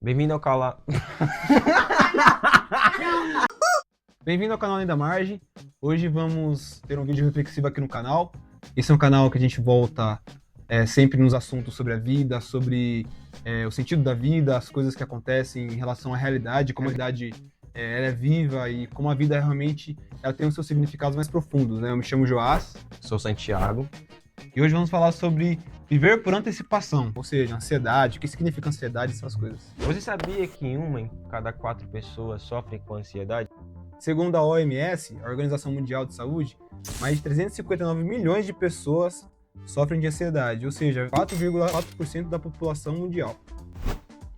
Bem-vindo ao Cala. Bem-vindo ao canal Além da Margem. Hoje vamos ter um vídeo reflexivo aqui no canal. Esse é um canal que a gente volta sempre nos assuntos sobre a vida, sobre o sentido da vida, as coisas que acontecem em relação à realidade, como a realidade ela é viva e como a vida realmente ela tem os seus significados mais profundos, né? Eu me chamo Joás. Sou Santiago. E hoje vamos falar sobre viver por antecipação, ou seja, ansiedade, o que significa ansiedade, essas coisas. Você sabia que uma em cada 4 pessoas sofre com ansiedade? Segundo a OMS, a Organização Mundial de Saúde, mais de 359 milhões de pessoas sofrem de ansiedade, ou seja, 4,4% da população mundial.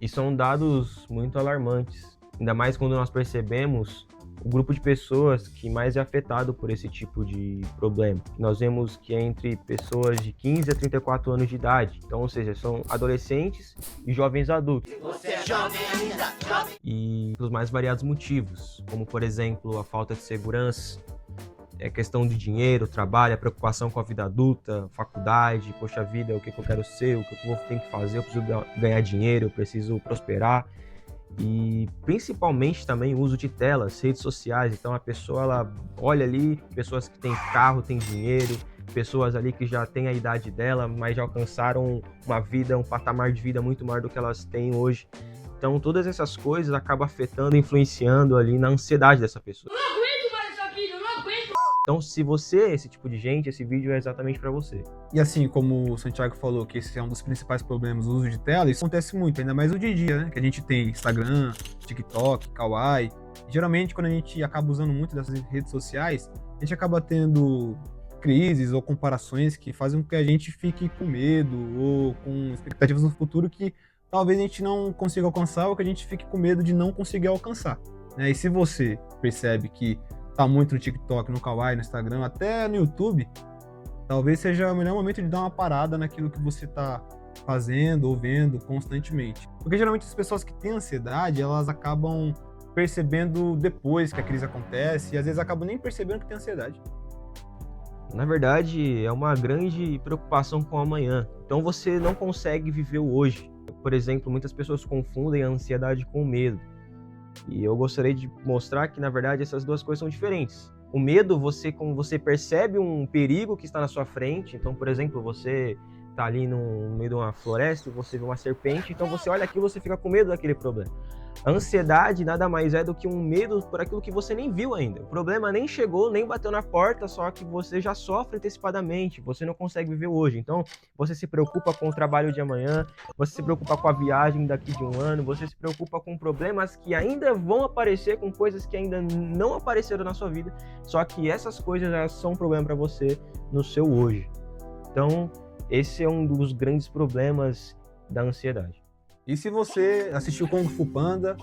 E são dados muito alarmantes, ainda mais quando nós percebemos o grupo de pessoas que mais é afetado por esse tipo de problema. Nós vemos que é entre pessoas de 15 a 34 anos de idade, então, ou seja, são adolescentes e jovens adultos. Você é jovem ainda, jovem. E pelos mais variados motivos, como por exemplo a falta de segurança, questão de dinheiro, trabalho, a preocupação com a vida adulta, faculdade, poxa vida, o que eu quero ser, o que eu tenho que fazer, eu preciso ganhar dinheiro, eu preciso prosperar. E principalmente também o uso de telas, redes sociais. Então a pessoa ela olha ali, pessoas que têm carro, têm dinheiro, pessoas ali que já têm a idade dela, mas já alcançaram uma vida, um patamar de vida muito maior do que elas têm hoje. Então todas essas coisas acabam afetando, influenciando ali na ansiedade dessa pessoa. Eu não aguento mais essa vida, eu não aguento. Então se você é esse tipo de gente, esse vídeo é exatamente para você. E assim, como o Santiago falou, que esse é um dos principais problemas, o uso de tela, isso acontece muito, ainda mais no dia a dia, né? Que a gente tem Instagram, TikTok, Kawaii. E, geralmente, quando a gente acaba usando muito dessas redes sociais, a gente acaba tendo crises ou comparações que fazem com que a gente fique com medo ou com expectativas no futuro que talvez a gente não consiga alcançar ou que a gente fique com medo de não conseguir alcançar, né? E se você percebe que tá muito no TikTok, no Kawaii, no Instagram, até no YouTube, talvez seja o melhor momento de dar uma parada naquilo que você tá fazendo ou vendo constantemente. Porque geralmente as pessoas que têm ansiedade, elas acabam percebendo depois que a crise acontece e às vezes acabam nem percebendo que tem ansiedade. Na verdade, é uma grande preocupação com o amanhã. Então você não consegue viver o hoje. Por exemplo, muitas pessoas confundem a ansiedade com o medo. E eu gostaria de mostrar que, na verdade, essas duas coisas são diferentes. O medo, como você percebe um perigo que está na sua frente, então, por exemplo, você está ali no meio de uma floresta e você vê uma serpente, então você olha aquilo e você fica com medo daquele problema. A ansiedade nada mais é do que um medo por aquilo que você nem viu ainda. O problema nem chegou, nem bateu na porta, só que você já sofre antecipadamente, você não consegue viver hoje. Então, você se preocupa com o trabalho de amanhã, você se preocupa com a viagem daqui de um ano, você se preocupa com problemas que ainda vão aparecer, com coisas que ainda não apareceram na sua vida, só que essas coisas já são um problema para você no seu hoje. Então, esse é um dos grandes problemas da ansiedade. E se você assistiu Kung Fu Panda,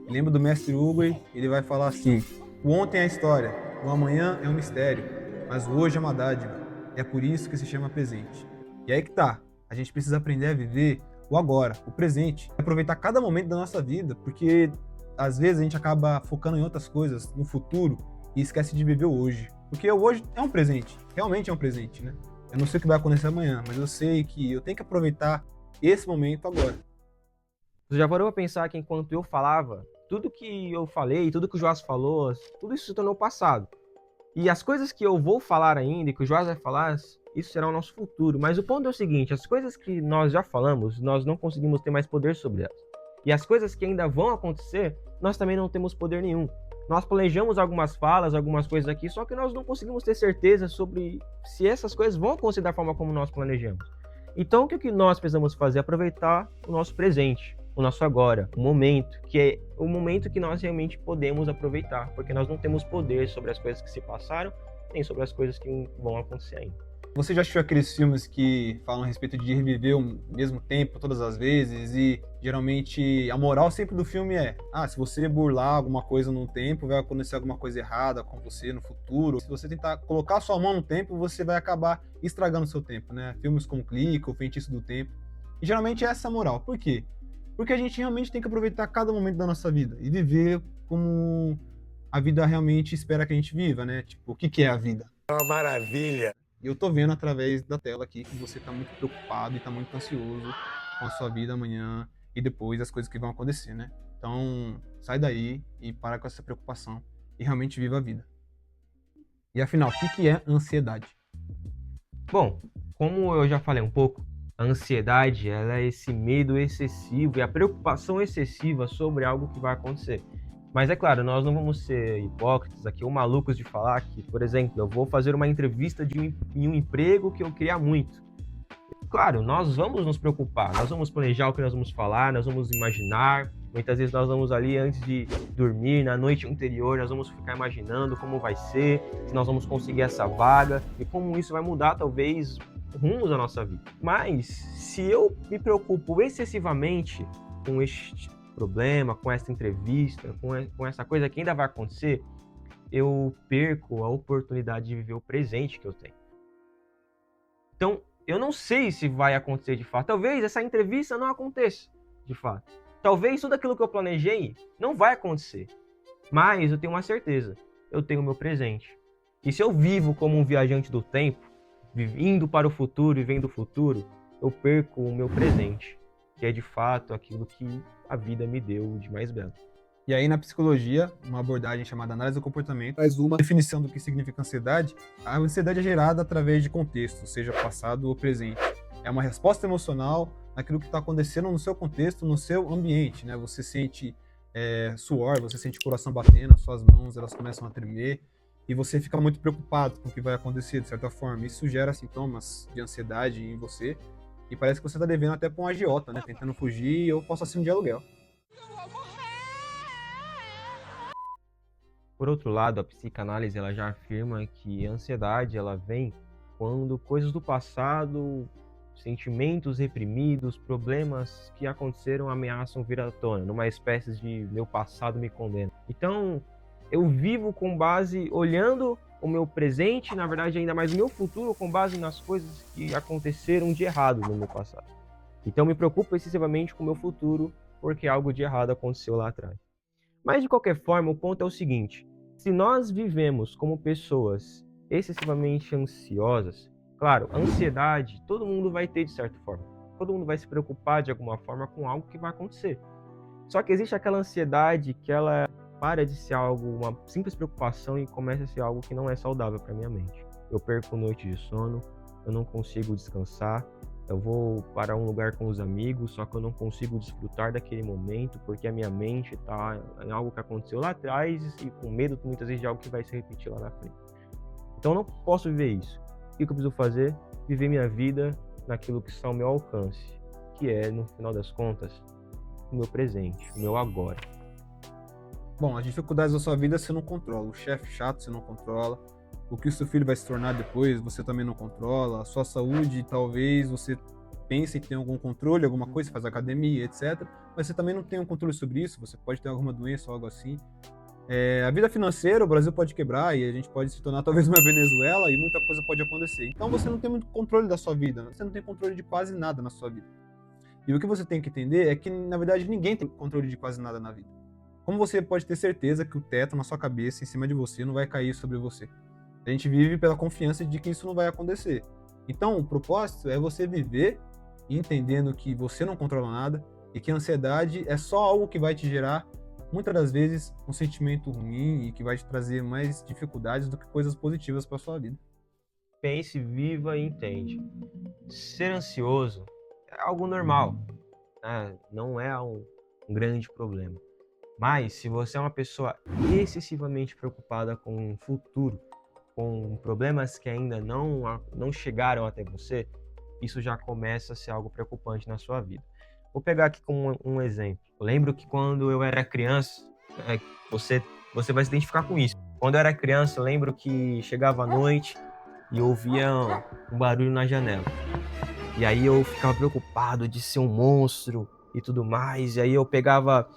lembra do mestre Oogway, ele vai falar assim: o ontem é a história, o amanhã é um mistério, mas o hoje é uma dádiva. É por isso que se chama presente. E aí que tá, a gente precisa aprender a viver o agora, o presente, aproveitar cada momento da nossa vida, porque às vezes a gente acaba focando em outras coisas, no futuro, e esquece de viver o hoje. Porque o hoje é um presente, realmente é um presente, né? Eu não sei o que vai acontecer amanhã, mas eu sei que eu tenho que aproveitar esse momento agora. Você já parou pra pensar que enquanto eu falava, tudo que eu falei, tudo que o Joás falou, tudo isso se tornou passado. E as coisas que eu vou falar ainda, que o Joás vai falar, isso será o nosso futuro. Mas o ponto é o seguinte, as coisas que nós já falamos, nós não conseguimos ter mais poder sobre elas. E as coisas que ainda vão acontecer, nós também não temos poder nenhum. Nós planejamos algumas falas, algumas coisas aqui, só que nós não conseguimos ter certeza sobre se essas coisas vão acontecer da forma como nós planejamos. Então o que nós precisamos fazer? Aproveitar o nosso presente, o nosso agora, o momento, que é o momento que nós realmente podemos aproveitar, porque nós não temos poder sobre as coisas que se passaram, nem sobre as coisas que vão acontecer ainda. Você já assistiu aqueles filmes que falam a respeito de reviver o mesmo tempo todas as vezes e geralmente a moral sempre do filme é: se você burlar alguma coisa no tempo, vai acontecer alguma coisa errada com você no futuro. Se você tentar colocar sua mão no tempo, você vai acabar estragando o seu tempo, né? Filmes como Clique, O Feitiço do Tempo. E geralmente é essa a moral. Por quê? Porque a gente realmente tem que aproveitar cada momento da nossa vida e viver como a vida realmente espera que a gente viva, né? Tipo, o que é a vida? Uma maravilha. E eu tô vendo através da tela aqui que você tá muito preocupado e tá muito ansioso com a sua vida amanhã. e depois as coisas que vão acontecer, né? Então, sai daí e para com essa preocupação e realmente viva a vida. E afinal, o que é ansiedade? Bom, como eu já falei um pouco, a ansiedade ela é esse medo excessivo e a preocupação excessiva sobre algo que vai acontecer. Mas é claro, nós não vamos ser hipócritas aqui ou malucos de falar que, por exemplo, eu vou fazer uma entrevista em um emprego que eu queria muito. Claro, nós vamos nos preocupar, nós vamos planejar o que nós vamos falar, nós vamos imaginar. Muitas vezes nós vamos ali antes de dormir, na noite anterior, nós vamos ficar imaginando como vai ser, se nós vamos conseguir essa vaga e como isso vai mudar talvez rumos da nossa vida. Mas se eu me preocupo excessivamente com este problema, com essa entrevista, com essa coisa que ainda vai acontecer, eu perco a oportunidade de viver o presente que eu tenho. Então, eu não sei se vai acontecer de fato. Talvez essa entrevista não aconteça de fato. Talvez tudo aquilo que eu planejei não vai acontecer. Mas eu tenho uma certeza. Eu tenho o meu presente. E se eu vivo como um viajante do tempo, indo para o futuro e vendo o futuro, eu perco o meu presente, que é de fato aquilo que a vida me deu de mais belo. E aí, na psicologia, uma abordagem chamada análise do comportamento traz uma definição do que significa ansiedade. A ansiedade é gerada através de contexto, seja passado ou presente. É uma resposta emocional naquilo que está acontecendo no seu contexto, no seu ambiente, né? Você sente suor, você sente o coração batendo, as suas mãos elas começam a tremer e você fica muito preocupado com o que vai acontecer, de certa forma. Isso gera sintomas de ansiedade em você e parece que você está devendo até para um agiota, né? Tentando fugir ou para um assassino de aluguel. Por outro lado, a psicanálise ela já afirma que a ansiedade ela vem quando coisas do passado, sentimentos reprimidos, problemas que aconteceram ameaçam vir à tona, numa espécie de meu passado me condena. Então, eu vivo com base, olhando o meu presente, na verdade ainda mais o meu futuro, com base nas coisas que aconteceram de errado no meu passado. Então, me preocupo excessivamente com o meu futuro, porque algo de errado aconteceu lá atrás. Mas, de qualquer forma, o ponto é o seguinte: se nós vivemos como pessoas excessivamente ansiosas, claro, a ansiedade todo mundo vai ter de certa forma. Todo mundo vai se preocupar de alguma forma com algo que vai acontecer. Só que existe aquela ansiedade que ela para de ser algo, uma simples preocupação e começa a ser algo que não é saudável para minha mente. Eu perco noites de sono, eu não consigo descansar, eu vou para um lugar com os amigos, só que eu não consigo desfrutar daquele momento porque a minha mente está em algo que aconteceu lá atrás e com medo muitas vezes de algo que vai se repetir lá na frente. Então eu não posso viver isso. O que eu preciso fazer? Viver minha vida naquilo que está ao meu alcance, que é, no final das contas, o meu presente, o meu agora. Bom, as dificuldades da sua vida você não controla. O chefe chato você não controla. O que o seu filho vai se tornar depois você também não controla. A sua saúde, talvez você pense que tem algum controle, alguma coisa, faz academia, etc. Mas você também não tem um controle sobre isso. Você pode ter alguma doença ou algo assim. A vida financeira, o Brasil pode quebrar e a gente pode se tornar talvez uma Venezuela e muita coisa pode acontecer. Então você não tem muito controle da sua vida. Você não tem controle de quase nada na sua vida. E o que você tem que entender é que, na verdade, ninguém tem controle de quase nada na vida. Como você pode ter certeza que o teto na sua cabeça, em cima de você, não vai cair sobre você? A gente vive pela confiança de que isso não vai acontecer. Então, o propósito é você viver entendendo que você não controla nada e que a ansiedade é só algo que vai te gerar, muitas das vezes, um sentimento ruim e que vai te trazer mais dificuldades do que coisas positivas para sua vida. Pense, viva e entende. Ser ansioso é algo normal, né? Não é um grande problema. Mas se você é uma pessoa excessivamente preocupada com o futuro, com problemas que ainda não chegaram até você, isso já começa a ser algo preocupante na sua vida. Vou pegar aqui como um exemplo. Eu lembro que quando eu era criança, você vai se identificar com isso. Quando eu era criança, eu lembro que chegava à noite e eu ouvia um barulho na janela. E aí eu ficava preocupado de ser um monstro e tudo mais. E aí eu pegava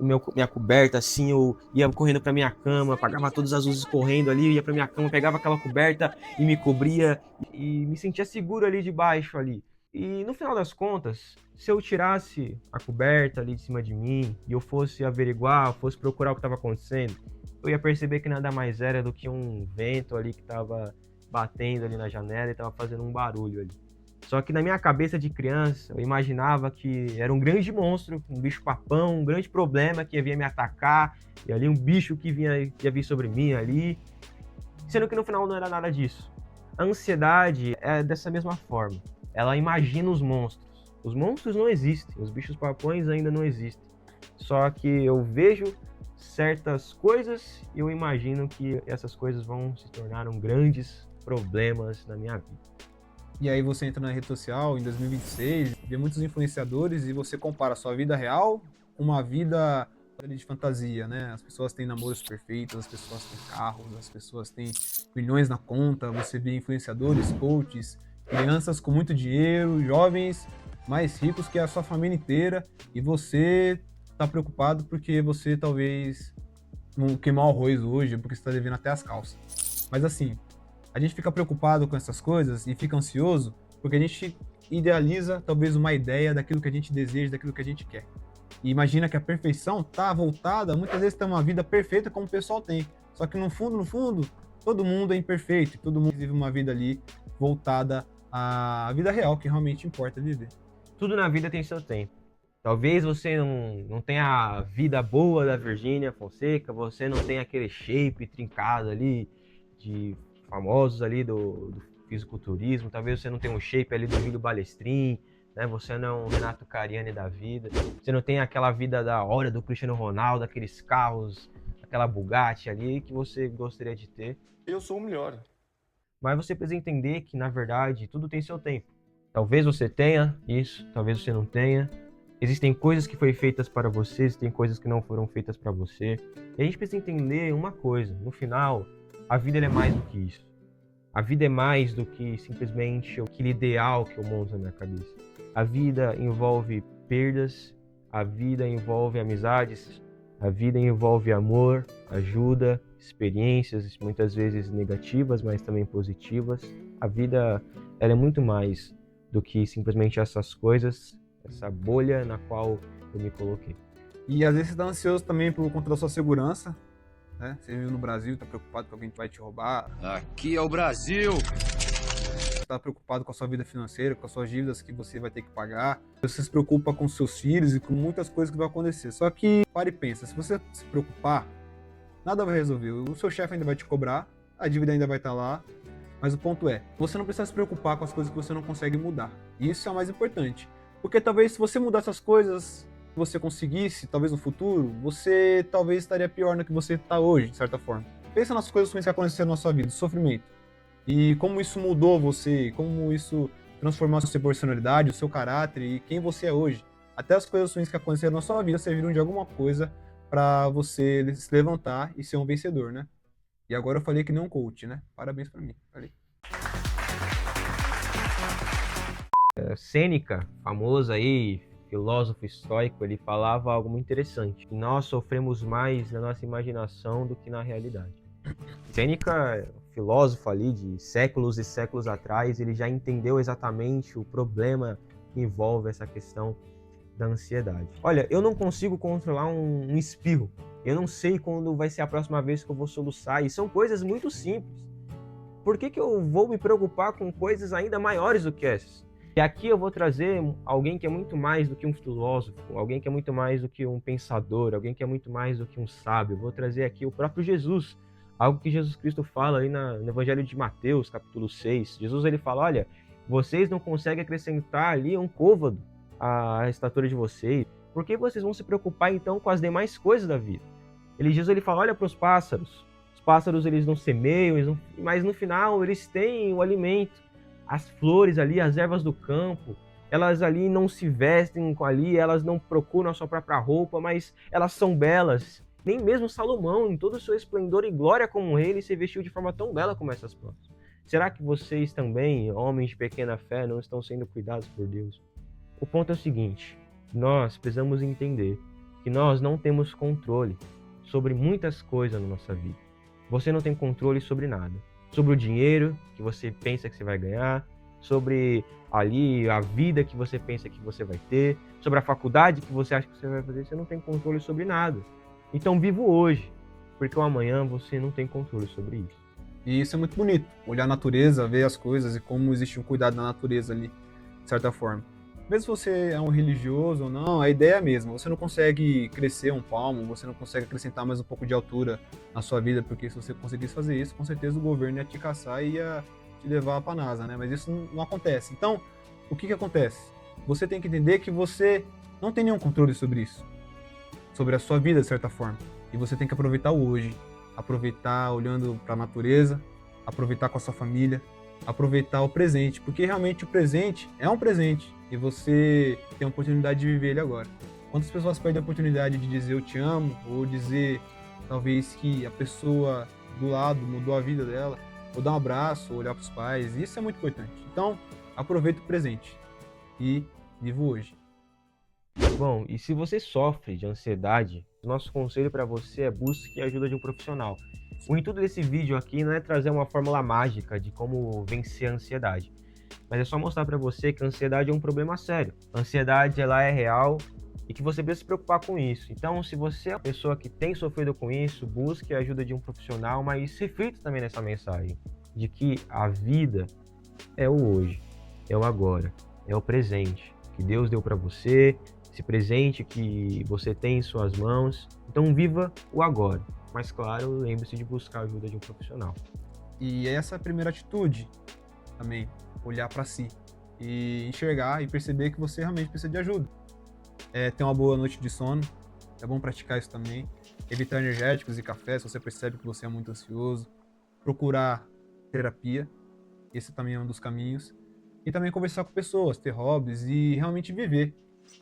minha coberta, assim, eu ia correndo pra minha cama, apagava todas as luzes correndo ali, ia pra minha cama, pegava aquela coberta e me cobria e me sentia seguro ali debaixo ali. E no final das contas, se eu tirasse a coberta ali de cima de mim e eu fosse averiguar, fosse procurar o que estava acontecendo, eu ia perceber que nada mais era do que um vento ali que estava batendo ali na janela e estava fazendo um barulho ali. Só que na minha cabeça de criança, eu imaginava que era um grande monstro, um bicho papão, um grande problema que ia me atacar, e ali um bicho que ia vir sobre mim ali, sendo que no final não era nada disso. A ansiedade é dessa mesma forma. Ela imagina os monstros. Os monstros não existem, os bichos papões ainda não existem. Só que eu vejo certas coisas e eu imagino que essas coisas vão se tornar grandes problemas na minha vida. E aí você entra na rede social em 2026, vê muitos influenciadores e você compara a sua vida real com uma vida de fantasia, né? As pessoas têm namoros perfeitos, as pessoas têm carros, as pessoas têm milhões na conta, você vê influenciadores, coaches, crianças com muito dinheiro, jovens mais ricos que a sua família inteira, e você tá preocupado porque você talvez não queimar o arroz hoje, porque você tá devendo até as calças. Mas assim, a gente fica preocupado com essas coisas e fica ansioso porque a gente idealiza talvez uma ideia daquilo que a gente deseja, daquilo que a gente quer. E imagina que a perfeição tá voltada, muitas vezes tem uma vida perfeita como o pessoal tem. Só que no fundo, todo mundo é imperfeito, todo mundo vive uma vida ali voltada à vida real, que realmente importa viver. Tudo na vida tem seu tempo. Talvez você não tenha a vida boa da Virgínia Fonseca, você não tenha aquele shape trincado ali de famosos ali do fisiculturismo, talvez você não tenha um shape ali do Júlio Balestrin, né? Você não é um Renato Cariani da vida, você não tem aquela vida da hora do Cristiano Ronaldo, aqueles carros, aquela Bugatti ali que você gostaria de ter. Eu sou o melhor. Mas você precisa entender que, na verdade, tudo tem seu tempo. Talvez você tenha isso, talvez você não tenha. Existem coisas que foram feitas para você, existem coisas que não foram feitas para você. E a gente precisa entender uma coisa, no final, a vida é mais do que isso. A vida é mais do que simplesmente aquele ideal que eu monto na minha cabeça. A vida envolve perdas, a vida envolve amizades, a vida envolve amor, ajuda, experiências, muitas vezes negativas, mas também positivas. A vida ela é muito mais do que simplesmente essas coisas, essa bolha na qual eu me coloquei. E às vezes você está ansioso também por conta da sua segurança, né? Você vive no Brasil, está preocupado que alguém vai te roubar. Aqui é o Brasil! Está preocupado com a sua vida financeira, com as suas dívidas que você vai ter que pagar. Você se preocupa com seus filhos e com muitas coisas que vão acontecer. Só que, para e pensa, se você se preocupar, nada vai resolver. O seu chefe ainda vai te cobrar, a dívida ainda vai estar lá. Mas o ponto é, você não precisa se preocupar com as coisas que você não consegue mudar. E isso é o mais importante. Porque talvez se você mudar essas coisas, você conseguisse, talvez no futuro, você talvez estaria pior do que você está hoje, de certa forma. Pensa nas coisas ruins que aconteceram na sua vida, o sofrimento. E como isso mudou você, como isso transformou a sua personalidade, o seu caráter e quem você é hoje. Até as coisas ruins que aconteceram na sua vida serviram de alguma coisa para você se levantar e ser um vencedor, né? E agora eu falei que nem um coach, né? Parabéns pra mim. Falei. Sêneca, famoso aí, filósofo estoico, ele falava algo muito interessante. Que nós sofremos mais na nossa imaginação do que na realidade. Sêneca, filósofo ali de séculos e séculos atrás, ele já entendeu exatamente o problema que envolve essa questão da ansiedade. Olha, eu não consigo controlar um espirro. Eu não sei quando vai ser a próxima vez que eu vou soluçar. E são coisas muito simples. Por que eu vou me preocupar com coisas ainda maiores do que essas? E aqui eu vou trazer alguém que é muito mais do que um filósofo, alguém que é muito mais do que um pensador, alguém que é muito mais do que um sábio. Eu vou trazer aqui o próprio Jesus. Algo que Jesus Cristo fala aí no Evangelho de Mateus, capítulo 6. Jesus ele fala, olha, vocês não conseguem acrescentar ali um côvado à estatura de vocês. Por que vocês vão se preocupar então com as demais coisas da vida? Jesus ele fala, olha para os pássaros. Os pássaros eles não semeiam, mas no final eles têm o alimento. As flores ali, as ervas do campo, elas ali não se vestem ali, elas não procuram a sua própria roupa, mas elas são belas. Nem mesmo Salomão, em todo o seu esplendor e glória como rei, ele se vestiu de forma tão bela como essas plantas. Será que vocês também, homens de pequena fé, não estão sendo cuidados por Deus? O ponto é o seguinte, nós precisamos entender que nós não temos controle sobre muitas coisas na nossa vida. Você não tem controle sobre nada. Sobre o dinheiro que você pensa que você vai ganhar, sobre ali a vida que você pensa que você vai ter, sobre a faculdade que você acha que você vai fazer, você não tem controle sobre nada. Então viva hoje, porque o amanhã você não tem controle sobre isso. E isso é muito bonito, olhar a natureza, ver as coisas e como existe um cuidado na natureza ali. de certa forma. Mesmo se você é um religioso ou não, a ideia é a mesma. Você não consegue crescer um palmo, você não consegue acrescentar mais um pouco de altura na sua vida, porque se você conseguisse fazer isso, com certeza o governo ia te caçar e ia te levar para a NASA, né? Mas isso não acontece. Então, o que acontece? Você tem que entender que você não tem nenhum controle sobre isso, sobre a sua vida, de certa forma. E você tem que aproveitar o hoje, aproveitar olhando para a natureza, aproveitar com a sua família, aproveitar o presente, porque realmente o presente é um presente e você tem a oportunidade de viver ele agora. Quantas pessoas perdem a oportunidade de dizer eu te amo, ou dizer talvez que a pessoa do lado mudou a vida dela, ou dar um abraço, ou olhar para os pais, isso é muito importante. Então, aproveita o presente e viva o hoje. Bom, e se você sofre de ansiedade, nosso conselho para você é busque a ajuda de um profissional. O intuito desse vídeo aqui não é trazer uma fórmula mágica de como vencer a ansiedade, mas é só mostrar para você que a ansiedade é um problema sério. A ansiedade, ela é real e que você precisa se preocupar com isso. Então, se você é uma pessoa que tem sofrido com isso, busque a ajuda de um profissional, mas reflita também nessa mensagem de que a vida é o hoje, é o agora, é o presente que Deus deu para você, esse presente que você tem em suas mãos. Então, viva o agora. Mas, claro, lembre-se de buscar a ajuda de um profissional. E essa é a primeira atitude também, olhar para si e enxergar e perceber que você realmente precisa de ajuda. Ter uma boa noite de sono, é bom praticar isso também. Evitar energéticos e café se você percebe que você é muito ansioso. Procurar terapia, esse também é um dos caminhos. E também conversar com pessoas, ter hobbies e realmente viver.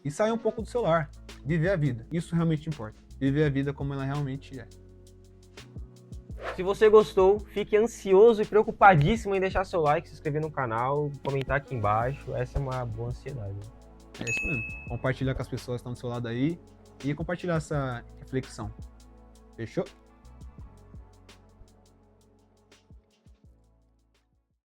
E sair um pouco do celular, viver a vida, isso realmente importa. Viver a vida como ela realmente é. Se você gostou, fique ansioso e preocupadíssimo em deixar seu like, se inscrever no canal, comentar aqui embaixo. Essa é uma boa ansiedade. É isso mesmo. Compartilhar com as pessoas que estão do seu lado aí e compartilhar essa reflexão. Fechou?